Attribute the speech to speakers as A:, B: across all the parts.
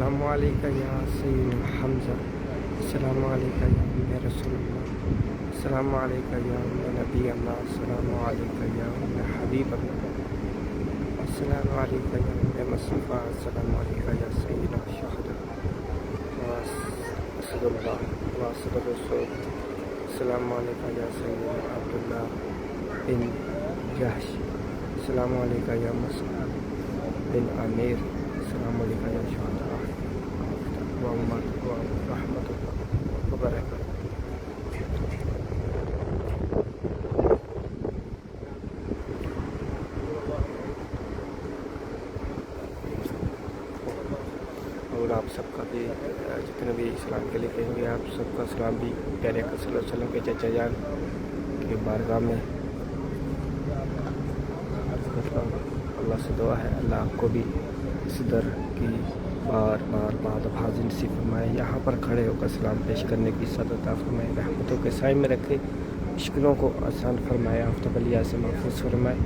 A: السلام علیکم یا سید حمزہ، السلام علیکم یا ام رسول اللہ، السلام علیکم یا ام نبی اللہ، السلام علیکم یا ام حبیب اللہ، السلام علیکم یا ام مصطفیٰ، السلام علیکم یا سید الشہداء اسد اللہ واسد الرسول، السلام علیکم یا سید عبداللہ بن جحش، السلام علیکم یا مصعب بن عامر، السلام علیکم یا شہداء محمد و رحمۃ اللہ وبرکاتہ۔ اور آپ سب کا بھی جتنے بھی اسلام کے لیے کہیں گے، آپ سب کا سلام بھی پیارے اکرم صلی اللہ علیہ وسلم کے چچا جان کی بارگاہ میں عرض کرتا ہوں۔ اللہ سے دعا ہے اللہ آپ کو بھی اس در کی بار بعد اب حاضر نصیب فرمائے، یہاں پر کھڑے ہو کر سلام پیش کرنے کی سعادت عطا فرمائے، رحمتوں کے سائے میں رکھے، مشکلوں کو آسان فرمائے، آفتہ بلیات سے محفوظ فرمائے۔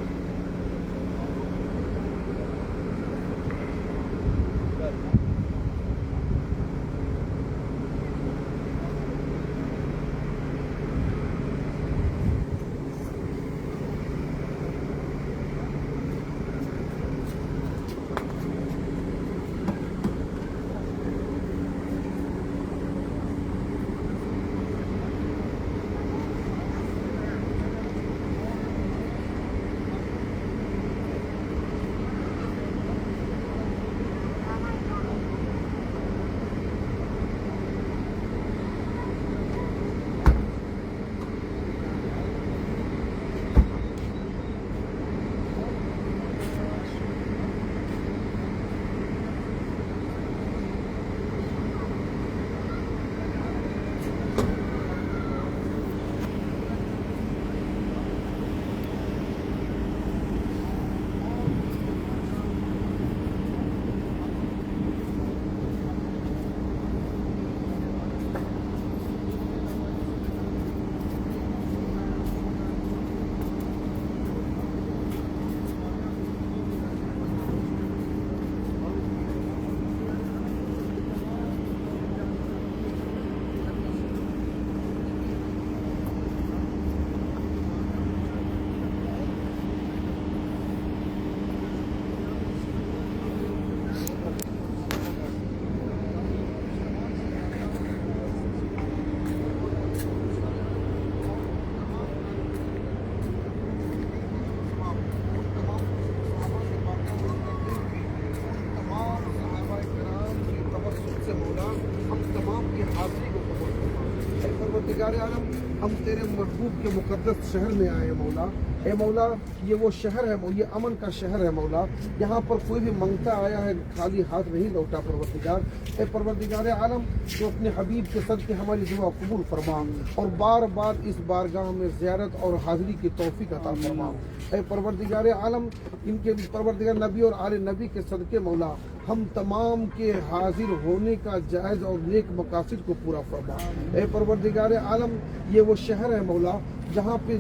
B: عالم ہم تیرے محبوب کے مقدس شہر میں آئے مولا، اے مولا یہ وہ شہر ہے، یہ امن کا شہر ہے مولا، یہاں پر کوئی بھی منگتا آیا ہے خالی ہاتھ نہیں لوٹا پروردگار۔ اے پروردگار عالم تو اپنے حبیب کے صدقے ہماری دعا قبول فرما اور بار بار اس بارگاہ میں زیارت اور حاضری کی توفیق عطا فرما۔ اے پروردگار عالم ان کے پروردگار نبی اور آل نبی کے صدقے مولا ہم تمام کے حاضر ہونے کا جائز اور نیک مقاصد کو پورا فرما۔ اے پروردگار عالم یہ وہ شہر ہے مولا جہاں پہ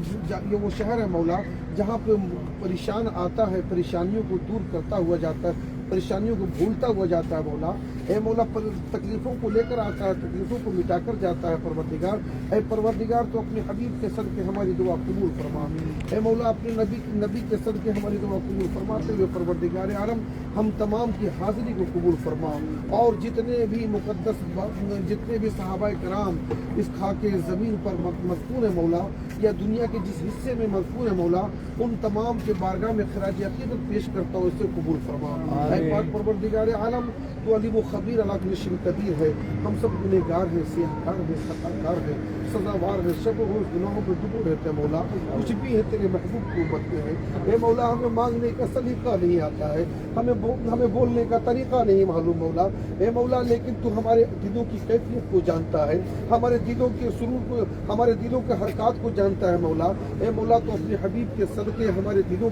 B: پریشان آتا ہے، پریشانیوں کو دور کرتا ہوا جاتا ہے، پریشانیوں کو بھولتا ہوا جاتا ہے مولا۔ اے مولا تکلیفوں کو لے کر آتا ہے، تکلیفوں کو مٹا کر جاتا ہے پروردگار۔ اے پروردگار تو اپنے حبیب کے صدقے ہماری دعا قبول فرما۔ اے مولا اپنے نبی کے صدقے ہماری دعا قبول فرماتے ہوئے پروردگار عالم ہم تمام کی حاضری کو قبول فرما اور جتنے بھی صحابہ کرام اس خاک زمین پر مدفون ہے مولا یا دنیا کے جس حصے میں مدفون ہے مولا، ان تمام کے بارگاہ میں خراج عقیدت پیش کرتا ہوں، اسے قبول فرما۔ اے پاک پروردگار عالم تو علیم و خبیر علی کل شیء قدیر ہے، ہم سب گنہگار ہیں، سیاہکار ہیں، خطاکار ہیں، سزاوار ہیں، شب و روز گناہوں پہ ڈوبے رہتے ہیں مولا، کچھ بھی ہے تیرے محبوب کی امت میں ہے۔ اے مولا ہمیں مانگنے کا سلیقہ نہیں آتا ہے، ہمیں بولنے کا طریقہ نہیں معلوم مولا۔ اے مولا لیکن تو ہمارے دلوں کی کیفیت کو جانتا ہے، ہمارے دلوں کے سرور کو، ہمارے دلوں کے حرکات کو جانتا ہے مولا۔ اے مولا تو اپنے حبیب کے صدقے ہمارے دلوں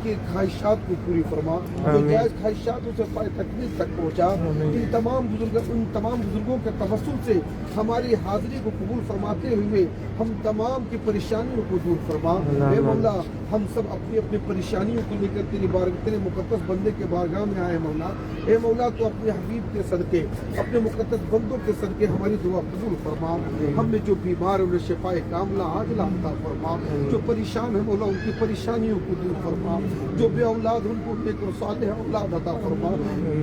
B: کے خواہشات کو پوری فرما، جو جائز خواہشات اسے پائے تکمیل تک پہنچا۔ ان تمام بزرگوں کے توسل سے ہماری حاضری کو قبول قبول فرماتے ہوئے ہم تمام کی پریشانیوں کو دور فرما۔ اے مولا ہم سب اپنی اپنی پریشانیوں کو لے کر تیرے مقدس بندے کے بارگاہ میں آئے مولا۔ اے مولا تو اپنے حبیب کے صدقے اپنے مقدس بندوں کے صدقے ہماری دعا قبول فرما۔ ہم میں جو بیمار انہیں شفاء کاملہ عاجلہ عطا فرما، جو پریشان ہے مولا ان کی پریشانیوں کو دور فرما، جو بے اولاد ان کو نیک و صالح اولاد عطا فرما۔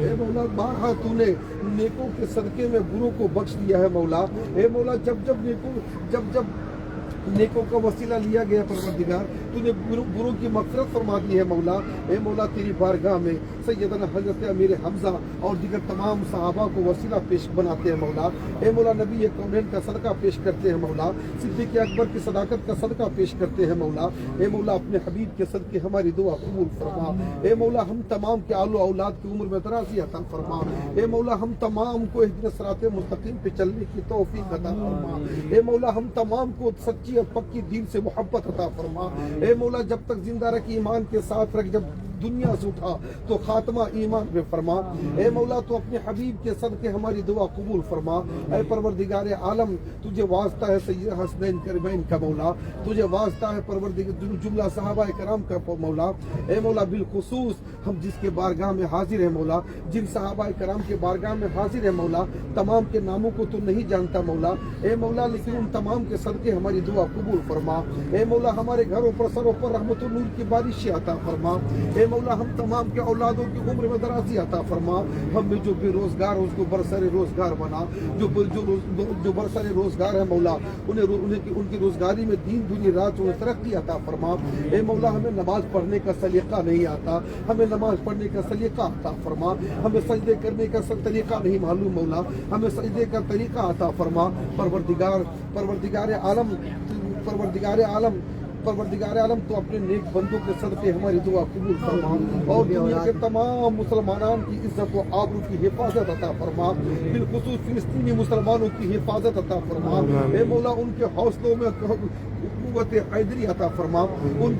B: اے مولا بارہا تو نے نیکوں کے صدقے میں بروں کو بخش دیا ہے مولا۔ اے مولا جب نیکوں کا وسیلہ لیا گیا پروردگار تو نے بروں کی مغفرت فرما دی ہے مولا۔ اے مولا تیری بارگاہ میں سیدنا حضرت امیر حمزہ اور دیگر تمام صحابہ کو وسیلہ پیش بناتے ہیں مولا۔ اے مولا نبی کونین کا صدقہ پیش کرتے ہیں مولا، صدیق اکبر کی صداقت کا صدقہ پیش کرتے ہیں مولا۔ اے مولا اپنے حبیب کے صدقے ہماری دعا قبول فرما۔ اے مولا ہم تمام کے آل و اولاد کی عمر میں درازی عطا فرما۔ اے مولا ہم تمام کو اہدنا صراط مستقیم پہ چلنے کی توفیق عطا فرما۔ اے مولا ہم تمام کو سچی اور پکی دین سے محبت عطا فرما۔ اے مولا جب تک زندہ رکھ ایمان کے ساتھ رکھ، جب دنیا سے اٹھا تو خاتمہ ایمان پہ فرما۔ اے مولا تو اپنے حبیب کے صدقے ہماری دعا قبول فرما۔ اے پروردگار عالم تجھے واسطہ ہے سید حسنین کرمین کا مولا، تجھے واسطہ ہے پروردگار جملہ صحابہ کرام کا مولا۔ اے مولا بالخصوص ہم جس کے بارگاہ میں حاضر ہیں مولا، جن صحابہ کرام کے بارگاہ میں حاضر ہیں مولا، تمام کے ناموں کو تو نہیں جانتا مولا۔ اے مولا لیکن ان تمام کے صدقے ہماری دعا قبول فرما۔ اے مولا ہمارے گھروں پر سروں پر رحمت و نور کی بارش عطا فرما۔ اے مولا ہم تمام کے اولادوں کی عمر میں درازی عطا فرما۔ ہم میں جو بے روزگار اس کو برسر روزگار بنا، جو برسر روزگار ہے مولا ان کی روزگاری میں دین دنیا رات انہیں ترقی عطا فرما۔ اے مولا ہمیں نماز پڑھنے کا سلیقہ نہیں آتا، ہمیں نماز پڑھنے کا سلیقہ عطا فرما۔ ہمیں سجدے کرنے کا طریقہ نہیں معلوم مولا، ہمیں سجدے کا طریقہ عطا فرما۔ پروردگار عالم تو اپنے نیک بندوں کے صدقے ہماری دعا قبول فرما اور دنیا کے تمام مسلمانان کی عزت و آبرو کی حفاظت عطا فرما، بالخصوص فلسطینی مسلمانوں کی حفاظت عطا فرما۔ اے مولا ان کے حوصلوں میں قوت حیدری عطا فرما، ان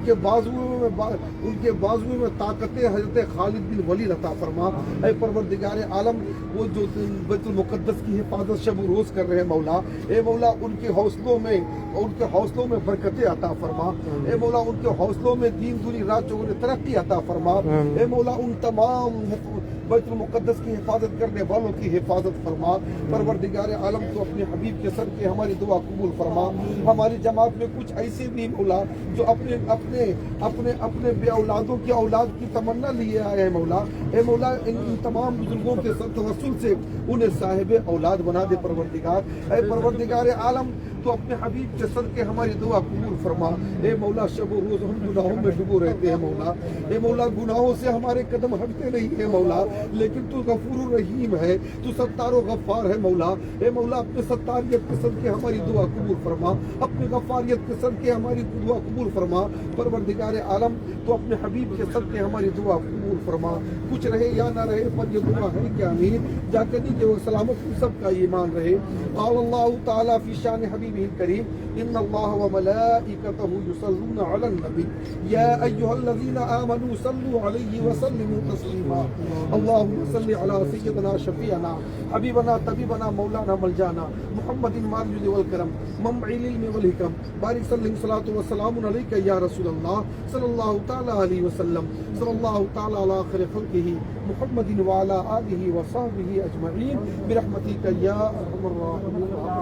B: کے بازوؤں میں طاقت حضرت خالد بن ولید عطا فرما۔ اے پروردگار عالم وہ جو بیت المقدس کی حفاظت شب و روز کر رہے ہیں مولا، اے مولا ان کے حوصلوں میں برکتیں عطا فرما۔ اے مولا ان کے حوصلوں میں دین دنیا رات چوگنے ترقی عطا فرما۔ اے مولا ان تمام بیت المقدس کی حفاظت کرنے والوں کی حفاظت فرما۔ پروردگار عالم تو اپنے حبیب کے صدقے ہماری دعا قبول فرما۔ ہماری جماعت میں کچھ ایسے بھی مولا جو اپنے بے اولادوں کی اولاد کی تمنا لیے آئے ہیں مولا، اے مولا ان تمام بزرگوں کے توسل سے انہیں صاحب اولاد بنا دے پروردگار۔ اے پروردگار عالم تو اپنے حبیب کے صدقے ہماری دعا قبول فرما۔ اے مولا شب و روز ہم گناہوں میں ڈوبو رہتے ہیں مولا، اے مولا گناہوں سے ہمارے قدم ہٹتے نہیں ہیں مولا، لیکن تو غفور الرحیم ہے، تو ستار و غفار ہے مولا۔ اے مولا اپنے ستاریت کے صدقے ہماری دعا قبول فرما، اپنے غفاریت کے صدقے ہماری دعا قبول فرما۔ پروردگار عالم تو اپنے حبیب کے صدقے ہماری دعا قبول فرما۔ کچھ رہے یا نہ رہے پر یہ دعا ہے کہ آمین، جا کر نہیں کہ وہ سلامت سب کا ایمان رہے۔ قال اللہ تعالیٰ فی شان حبیبہ الکریم ان اللہ وملائکتہ یصلون علی النبی یا ایھا الذین آمنوا صلوا علیہ وسلموا تسلیما۔ اللہم صل علی سیدنا شفیعنا حبیبنا طبیبنا مولانا ملجانا محمد الماجد والکرم منبع العلم والحکم بارک صلی صلاۃ وسلام علیک یا رسول اللہ صلی اللہ تعالی علیہ وسلم صلی اللہ تعالی علی خیر خلقہ محمد وعلی آلہ وصحبہ اجمعین برحمتک یا ارحم الراحمین۔